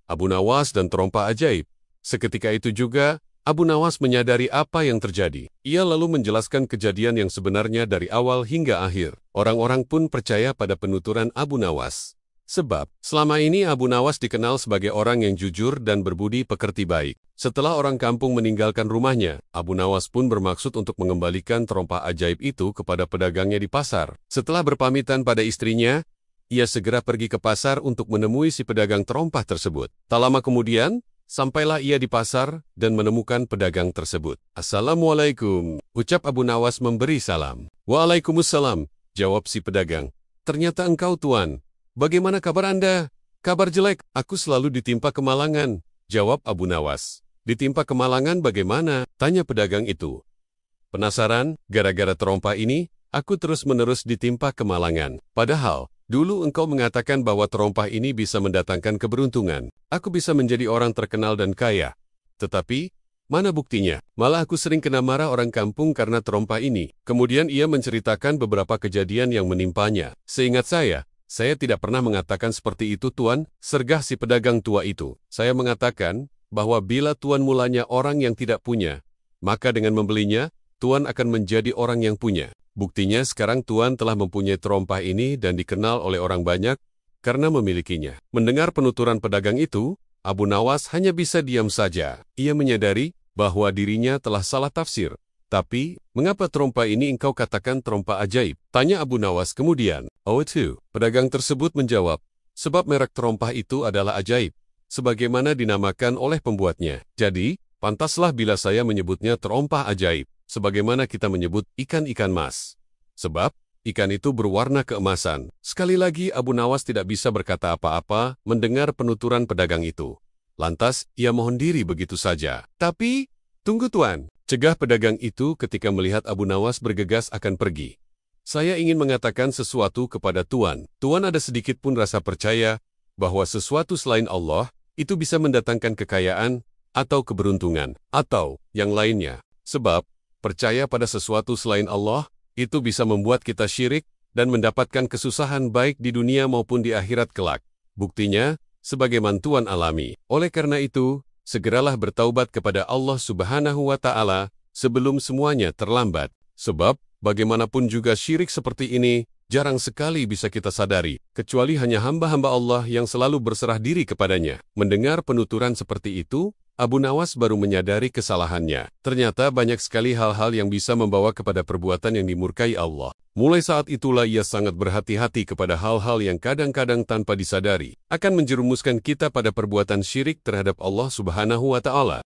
Abu Nawas dan terompa ajaib. Seketika itu juga, Abu Nawas menyadari apa yang terjadi. Ia lalu menjelaskan kejadian yang sebenarnya dari awal hingga akhir. Orang-orang pun percaya pada penuturan Abu Nawas. Sebab, selama ini Abu Nawas dikenal sebagai orang yang jujur dan berbudi pekerti baik. Setelah orang kampung meninggalkan rumahnya, Abu Nawas pun bermaksud untuk mengembalikan terompa ajaib itu kepada pedagangnya di pasar. Setelah berpamitan pada istrinya, ia segera pergi ke pasar untuk menemui si pedagang terompa tersebut. Tak lama kemudian, sampailah ia di pasar dan menemukan pedagang tersebut. "Assalamualaikum," ucap Abu Nawas memberi salam. "Waalaikumsalam," jawab si pedagang. "Ternyata engkau, Tuan. Bagaimana kabar Anda?" "Kabar jelek, aku selalu ditimpa kemalangan," jawab Abu Nawas. "Ditimpa kemalangan bagaimana?" tanya pedagang itu. "Penasaran, gara-gara terompa ini, aku terus-menerus ditimpa kemalangan. Padahal, dulu engkau mengatakan bahwa terompa ini bisa mendatangkan keberuntungan. Aku bisa menjadi orang terkenal dan kaya. Tetapi, mana buktinya? Malah aku sering kena marah orang kampung karena terompa ini." Kemudian ia menceritakan beberapa kejadian yang menimpanya. "Seingat saya tidak pernah mengatakan seperti itu, Tuan," sergah si pedagang tua itu. "Saya mengatakan bahwa bila Tuan mulanya orang yang tidak punya, maka dengan membelinya, Tuan akan menjadi orang yang punya. Buktinya sekarang Tuan telah mempunyai terompa ini dan dikenal oleh orang banyak karena memilikinya." Mendengar penuturan pedagang itu, Abu Nawas hanya bisa diam saja. Ia menyadari bahwa dirinya telah salah tafsir. "Tapi, mengapa terompa ini engkau katakan terompa ajaib?" tanya Abu Nawas kemudian. "Oh itu," pedagang tersebut menjawab, "sebab merek terompa itu adalah ajaib, sebagaimana dinamakan oleh pembuatnya. Jadi, pantaslah bila saya menyebutnya terompa ajaib, sebagaimana kita menyebut ikan-ikan mas. Sebab, ikan itu berwarna keemasan." Sekali lagi Abu Nawas tidak bisa berkata apa-apa mendengar penuturan pedagang itu. Lantas, ia mohon diri begitu saja. "Tapi, tunggu Tuan," cegah pedagang itu ketika melihat Abu Nawas bergegas akan pergi. "Saya ingin mengatakan sesuatu kepada Tuan. Tuan ada sedikit pun rasa percaya bahwa sesuatu selain Allah itu bisa mendatangkan kekayaan atau keberuntungan, atau yang lainnya. Sebab, percaya pada sesuatu selain Allah itu bisa membuat kita syirik dan mendapatkan kesusahan baik di dunia maupun di akhirat kelak. Buktinya, sebagaimana Tuan alami. Oleh karena itu, segeralah bertaubat kepada Allah Subhanahu wa Ta'ala sebelum semuanya terlambat. Sebab, bagaimanapun juga syirik seperti ini jarang sekali bisa kita sadari, kecuali hanya hamba-hamba Allah yang selalu berserah diri kepadanya." Mendengar penuturan seperti itu, Abu Nawas baru menyadari kesalahannya. Ternyata banyak sekali hal-hal yang bisa membawa kepada perbuatan yang dimurkai Allah. Mulai saat itulah ia sangat berhati-hati kepada hal-hal yang kadang-kadang tanpa disadari akan menjerumuskan kita pada perbuatan syirik terhadap Allah Subhanahu wa Ta'ala.